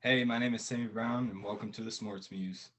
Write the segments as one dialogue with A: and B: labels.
A: Hey, my name is Sammy Brown, and welcome to the Sports Muse.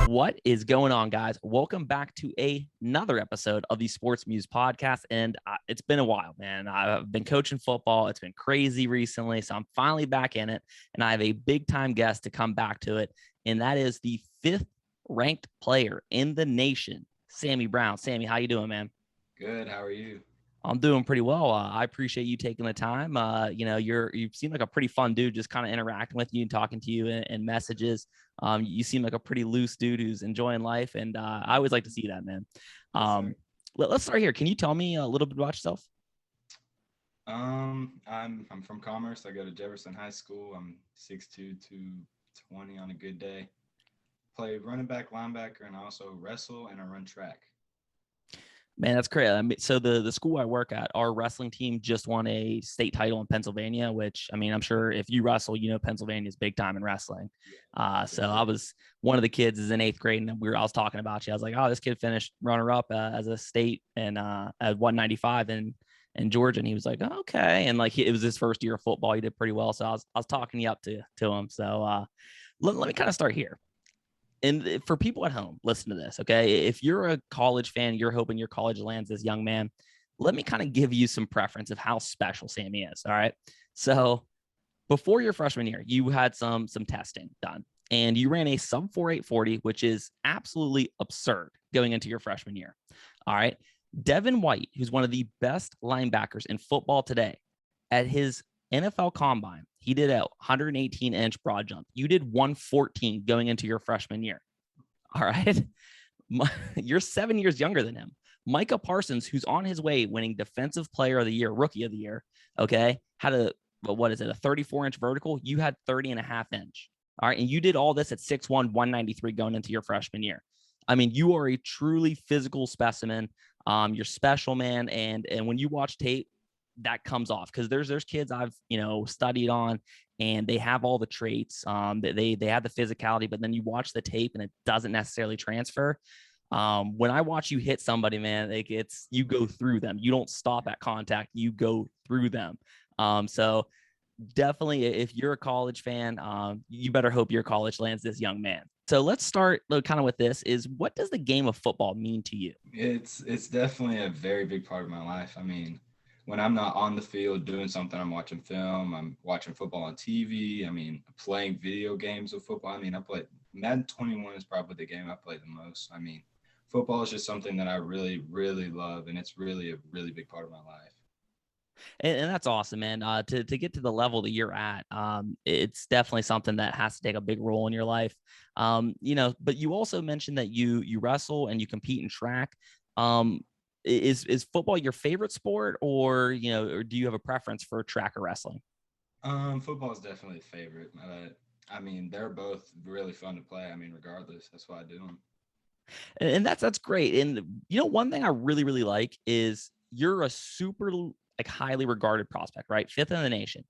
B: What is going on, guys? Welcome back to another episode of the Sports Muse podcast. And it's been a while, man. I've been coaching football. It's been crazy recently. So I'm finally back in it. And I have a big time guest to come back to it. And that is the 5th ranked player in the nation, Sammy Brown. Sammy, how you doing, man?
A: Good. How are you?
B: I'm doing pretty well. I appreciate you taking the time. You seem like a pretty fun dude, just kind of interacting with you and talking to you in messages. You seem like a pretty loose dude who's enjoying life, and I always like to see that, man. Let's start here. Can you tell me a little bit about yourself?
A: I'm from Commerce. I go to Jefferson High School. I'm 6'2", 220 on a good day. Play running back, linebacker, and I also wrestle and I run track.
B: Man, that's great. I mean, so the school I work at, our wrestling team just won a state title in Pennsylvania, which, I mean, I'm sure if you wrestle, you know, Pennsylvania is big time in wrestling. So I was one of the kids is in 8th grade, and I was talking about you. I was like, oh, this kid finished runner up as a state and at 195 in Georgia. And he was like, oh, okay. And like, it was his first year of football. He did pretty well. So I was talking you up to him. So let me kind of start here. And for people at home, listen to this, okay? If you're a college fan, you're hoping your college lands this young man, let me kind of give you some preference of how special Sammy is, all right? So before your freshman year, you had some testing done, and you ran a sub 4.840, which is absolutely absurd going into your freshman year, all right? Devin White, who's one of the best linebackers in football today, at his NFL Combine, he did a 118-inch broad jump. You did 114 going into your freshman year. All right. You're 7 years younger than him. Micah Parsons, who's on his way winning Defensive Player of the Year, Rookie of the Year, okay, had a 34-inch vertical. You had 30.5-inch. All right. And you did all this at 6'1", 193 going into your freshman year. I mean, you are a truly physical specimen. You're special, man. And when you watch tape, that comes off because there's kids I've studied on and they have all the traits. They have the physicality, but then you watch the tape and it doesn't necessarily transfer. When I watch you hit somebody, man, like you go through them. You don't stop at contact. You go through them. So definitely, if you're a college fan, you better hope your college lands this young man. So let's start kind of with this: is what does the game of football mean to you?
A: It's definitely a very big part of my life. I mean, when I'm not on the field doing something, I'm watching film, I'm watching football on TV. I mean, playing video games of football. I mean, I played Madden 21 is probably the game I play the most. I mean, football is just something that I really, really love, and it's really a really big part of my life.
B: And that's awesome, man. To get to the level that you're at, it's definitely something that has to take a big role in your life. But you also mentioned that you wrestle and you compete in track. Is football your favorite sport, or do you have a preference for track or wrestling?
A: Football is definitely a favorite. I mean, they're both really fun to play. I mean, regardless, that's why I do them.
B: And that's great. And one thing I really, really like is you're a super highly regarded prospect, right? 5th in the nation.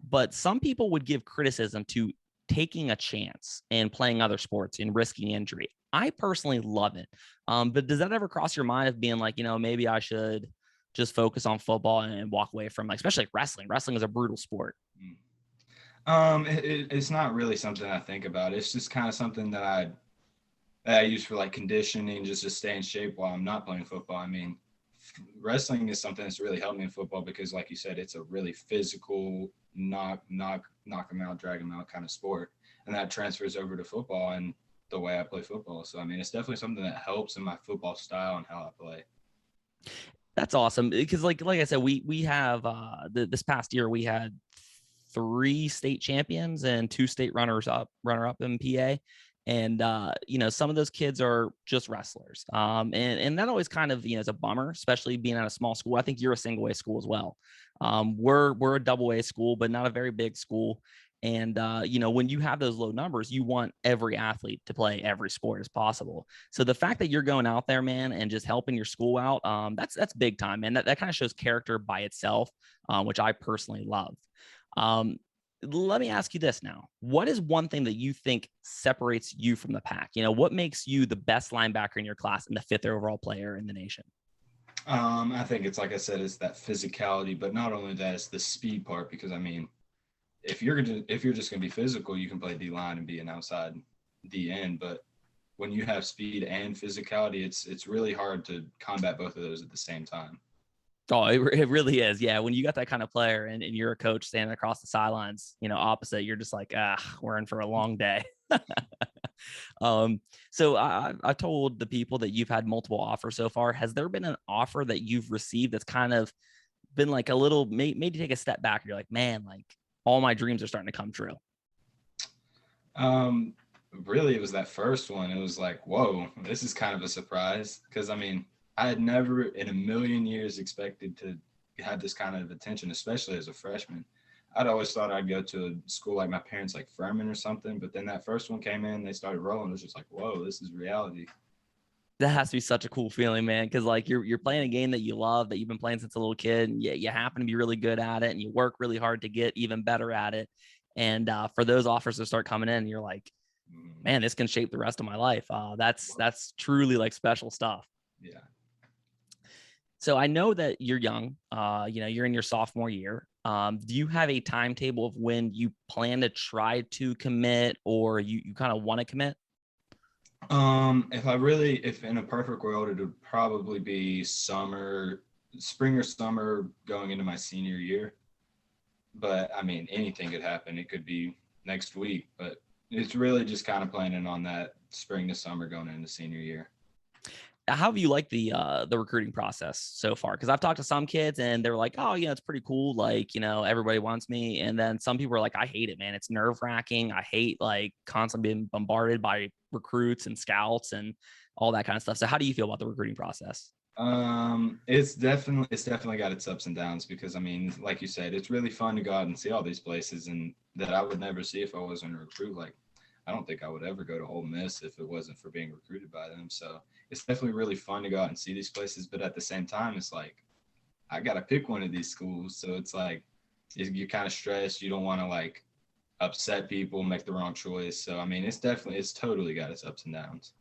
B: But some people would give criticism to taking a chance and playing other sports and risking injury. I personally love it. But does that ever cross your mind of being like, maybe I should just focus on football and walk away from especially wrestling? Wrestling is a brutal sport.
A: It's not really something I think about. It's just kind of something that I use for conditioning, just to stay in shape while I'm not playing football. I mean, wrestling is something that's really helped me in football because, like you said, it's a really physical, knock them out, drag them out kind of sport, and that transfers over to football. And the way I play football. So, I mean, it's definitely something that helps in my football style and how I play.
B: That's awesome because like I said, we have this past year we had 3 state champions and 2 state runner up in PA. And some of those kids are just wrestlers. And that always kind of, is a bummer, especially being at a small school. I think you're a single A school as well. We're a double A school, but not a very big school. And when you have those low numbers, you want every athlete to play every sport as possible. So the fact that you're going out there, man, and just helping your school out, that's big time, man. That kind of shows character by itself, which I personally love. Let me ask you this now. What is one thing that you think separates you from the pack? What makes you the best linebacker in your class and the 5th overall player in the nation?
A: I think it's, like I said, it's that physicality, but not only that, it's the speed part, because I mean, if you're just going to be physical, you can play D-line and be an outside D end. But when you have speed and physicality, it's really hard to combat both of those at the same time.
B: Oh, it really is. Yeah. When you got that kind of player and you're a coach standing across the sidelines, opposite, you're just like, we're in for a long day. So I told the people that you've had multiple offers so far. Has there been an offer that you've received that's kind of been like a little, made you take a step back? You're like, man, like all my dreams are starting to come true.
A: Really, it was that first one. It was like, whoa, this is kind of a surprise, because I mean, I had never in a million years expected to have this kind of attention, especially as a freshman. I'd always thought I'd go to a school like my parents, like Furman or something. But then that first one came in, they started rolling. It was just like, whoa, this is reality.
B: That has to be such a cool feeling, man. Cause like you're playing a game that you love, that you've been playing since a little kid, and you happen to be really good at it, and you work really hard to get even better at it. And for those offers to start coming in, you're like, man, this can shape the rest of my life. That's truly like special stuff.
A: Yeah.
B: So I know that you're young, you're in your sophomore year. Do you have a timetable of when you plan to try to commit, or you kind of want to commit?
A: If in a perfect world, it would probably be spring or summer going into my senior year. But I mean, anything could happen. It could be next week, but it's really just kind of planning on that spring to summer going into senior year.
B: How have you liked the recruiting process so far? Because I've talked to some kids and they're like, oh, it's pretty cool. Like, everybody wants me. And then some people are like, I hate it, man. It's nerve wracking. I hate like constantly being bombarded by recruits and scouts and all that kind of stuff. So how do you feel about the recruiting process?
A: It's definitely got its ups and downs, because I mean, like you said, it's really fun to go out and see all these places and that I would never see if I wasn't a recruit. Like, I don't think I would ever go to Ole Miss if it wasn't for being recruited by them. So it's definitely really fun to go out and see these places. But at the same time, it's like, I got to pick one of these schools. So it's like, you're kind of stressed. You don't want to like upset people, make the wrong choice. So, I mean, it's totally got its ups and downs.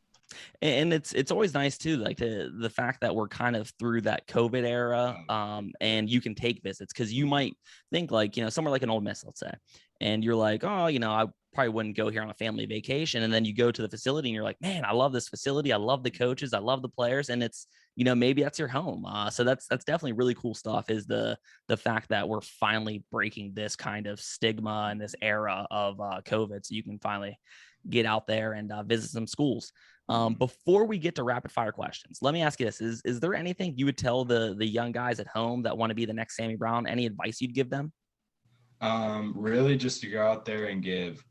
B: And it's always nice too, like the fact that we're kind of through that COVID era, and you can take visits, because you might think like, somewhere like an Ole Miss, let's say, and you're like, oh, I probably wouldn't go here on a family vacation. And then you go to the facility and you're like, man, I love this facility. I love the coaches. I love the players. And it's, maybe that's your home. So that's definitely really cool stuff, is the fact that we're finally breaking this kind of stigma and this era of COVID. So you can finally get out there and visit some schools. Before we get to rapid fire questions, let me ask you this. Is there anything you would tell the young guys at home that want to be the next Sammy Brown? Any advice you'd give them?
A: Really just to go out there and give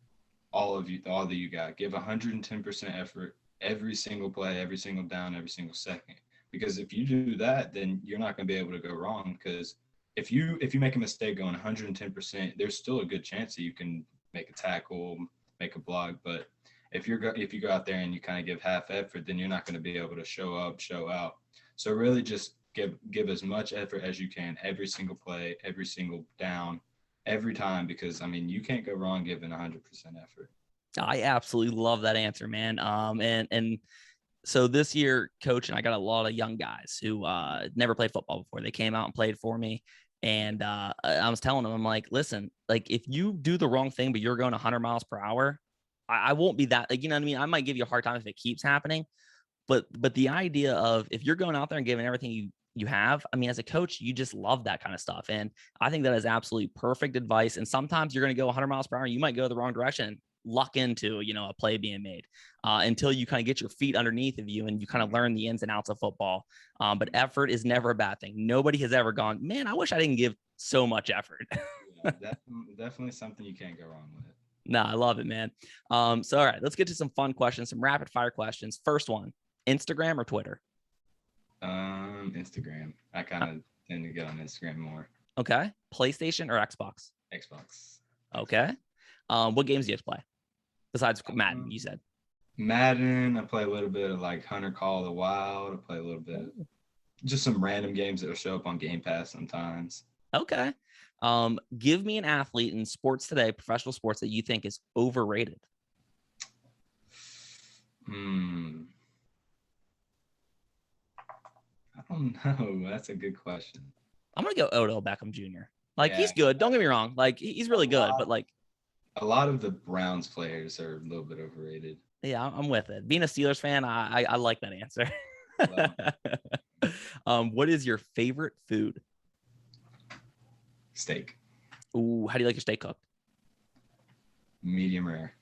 A: all that you got, give 110% effort every single play, every single down, every single second. Because if you do that, then you're not going to be able to go wrong. Because if you make a mistake going 110%, there's still a good chance that you can make a tackle, make a block. But if you go out there and you kind of give half effort, then you're not going to be able to show up, show out. So really just give as much effort as you can every single play, every single down, every time, because I mean, you can't go wrong giving 100% effort.
B: I absolutely love that answer, man. And so this year, coach, and I got a lot of young guys who never played football before. They came out and played for me. And I was telling them, I'm like, listen, like if you do the wrong thing, but you're going 100 miles per hour, I won't be that, like, you know what I mean? I might give you a hard time if it keeps happening, but the idea of if you're going out there and giving everything you have, I mean, as a coach, you just love that kind of stuff. And I think that is absolutely perfect advice. And sometimes you're going to go 100 miles per hour. You might go the wrong direction. luck into, a play being made until you kind of get your feet underneath of you and you kind of learn the ins and outs of football. But effort is never a bad thing. Nobody has ever gone, man, I wish I didn't give so much effort.
A: Yeah, definitely something you can't go wrong with.
B: No, I love it, man. So, all right, let's get to some fun questions, some rapid fire questions. First one, Instagram or Twitter?
A: Instagram. I kind of tend to get on Instagram more.
B: Okay. PlayStation or Xbox?
A: Xbox.
B: Okay. What games do you have to play besides Madden? You said
A: Madden. I play a little bit of like Hunter Call of the Wild. I play a little bit, just some random games that will show up on Game Pass sometimes.
B: Okay. Give me an athlete in sports today, professional sports, that you think is overrated.
A: I don't know. That's a good question.
B: I'm gonna go Odell Beckham Jr. Like, he's good. Don't get me wrong. Like, he's really good, but like
A: a lot of the Browns players are a little bit overrated.
B: Yeah, I'm with it. Being a Steelers fan, I like that answer. What is your favorite food?
A: Steak.
B: Ooh, how do you like your steak cooked?
A: Medium rare.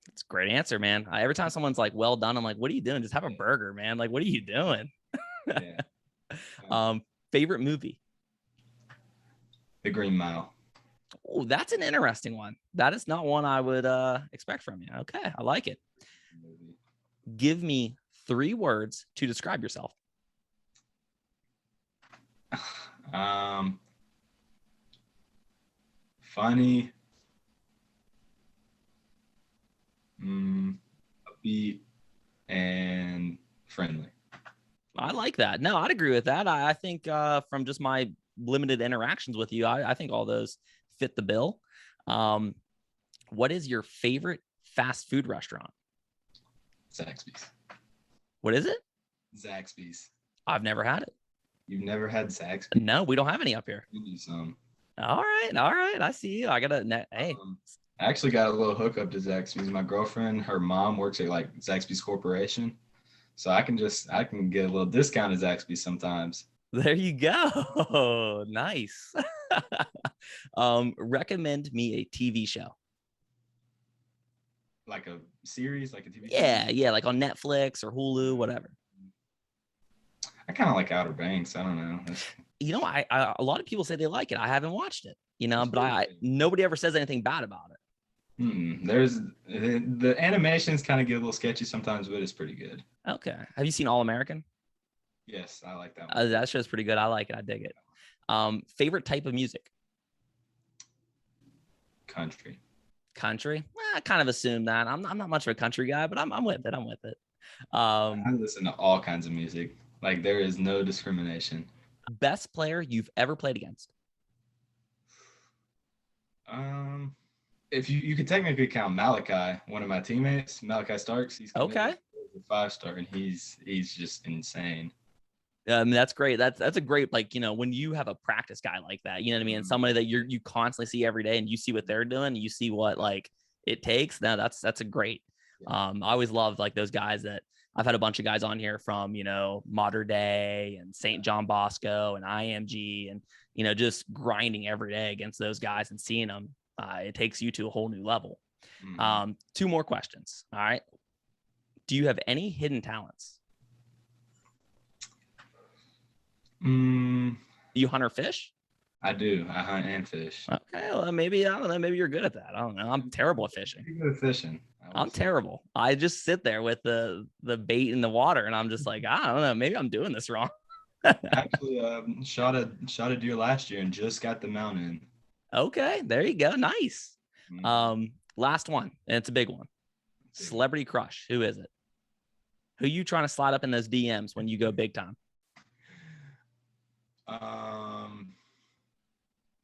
B: That's a great answer, man. Every time someone's like, well done, I'm like, what are you doing? Just have a burger, man. Like, what are you doing?
A: Yeah.
B: Favorite movie?
A: The Green Mile.
B: Oh, that's an interesting one. That is not one I would expect from you. Okay, I like it. Give me 3 words to describe yourself.
A: Funny, upbeat, and friendly.
B: I like that. No, I'd agree with that. I think from just my limited interactions with you, I think all those fit the bill. What is your favorite fast food restaurant?
A: Zaxby's.
B: What is it?
A: Zaxby's.
B: I've never had it.
A: You've never had Zaxby's?
B: No, we don't have any up here.
A: We need some.
B: All right. I see you. I gotta. Hey.
A: I actually got a little hookup to Zaxby's. My girlfriend, her mom works at like Zaxby's Corporation, so I can get a little discount at Zaxby's sometimes.
B: There you go. Nice. Recommend me a TV show.
A: Like a series, like a TV
B: show? Yeah, like on Netflix or Hulu, whatever.
A: I kind of like Outer Banks. I don't know.
B: I a lot of people say they like it. I haven't watched it, but nobody ever says anything bad about it.
A: There's the animations kind of get a little sketchy sometimes, but it's pretty good.
B: Okay. Have you seen All American?
A: Yes, I like that one.
B: That show's pretty good. I like it. I dig it. Favorite type of music?
A: Country.
B: Country? I kind of assumed that. I'm not much of a country guy, but I'm with it. I'm with it.
A: I listen to all kinds of music. Like, there is no discrimination.
B: Best player you've ever played against?
A: If you could technically count Malachi, one of my teammates, Malachi Starks. He's
B: okay.
A: A 5-star, and he's just insane.
B: I mean, that's great. That's a great, like, when you have a practice guy like that, you know what I mean? And somebody that you constantly see every day and you see what they're doing, you see what like it takes. Now that's a great. I always love like those guys that I've had a bunch of guys on here from, Modern Day and St. John Bosco and IMG and, just grinding every day against those guys and seeing them. It takes you to a whole new level. 2 more questions. All right. Do you have any hidden talents? You hunt or fish?
A: I do. I hunt and fish.
B: Okay. Well, maybe, I don't know. Maybe you're good at that. I don't know. I'm terrible at fishing.
A: You're good at fishing.
B: I'm terrible. I just sit there with the bait in the water and I'm just like, I don't know. Maybe I'm doing this wrong.
A: Actually, shot a deer last year and just got the mount in.
B: Okay. There you go. Nice. Last one. And it's a big one. Celebrity crush. Who is it? Who you trying to slide up in those DMs when you go big time? I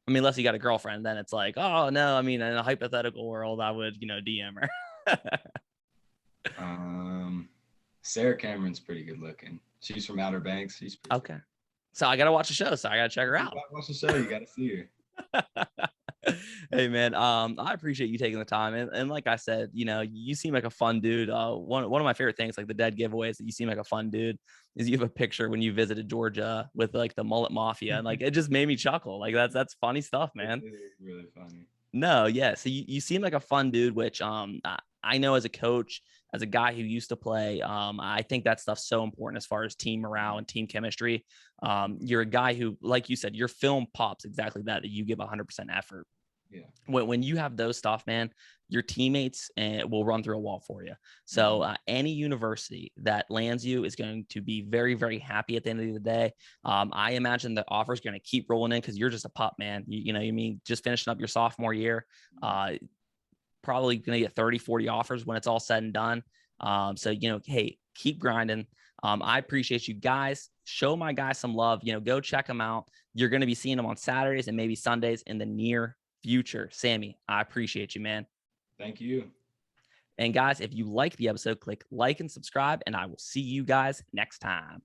B: mean, unless you got a girlfriend, then it's like, oh no. I mean, in a hypothetical world, I would, DM her.
A: Sarah Cameron's pretty good looking. She's from Outer Banks. She's pretty
B: okay. So I gotta watch the show. So I gotta check her out.
A: You gotta watch the show. You gotta see her.
B: Hey man, I appreciate you taking the time, and like I said, you seem like a fun dude. One of my favorite things, like the dead giveaways, that you seem like a fun dude, is you have a picture when you visited Georgia with like the mullet mafia, and like it just made me chuckle. Like that's funny stuff, man.
A: It is really funny.
B: No, yeah. So you seem like a fun dude, which I know as a coach, as a guy who used to play, I think that stuff's so important as far as team morale and team chemistry. You're a guy who, like you said, your film pops exactly that you give 100% effort.
A: Yeah.
B: When you have those stuff, man, your teammates will run through a wall for you. So any university that lands you is going to be very, very happy at the end of the day. I imagine the offers going to keep rolling in because you're just a pup, man. You know, you mean just finishing up your sophomore year, probably going to get 30, 40 offers when it's all said and done. So, you know, hey, keep grinding. I appreciate you guys. Show my guys some love. You know, go check them out. You're going to be seeing them on Saturdays and maybe Sundays in the near future. Sammy, I appreciate you, man.
A: Thank you.
B: And guys, if you like the episode, click like and subscribe, and I will see you guys next time.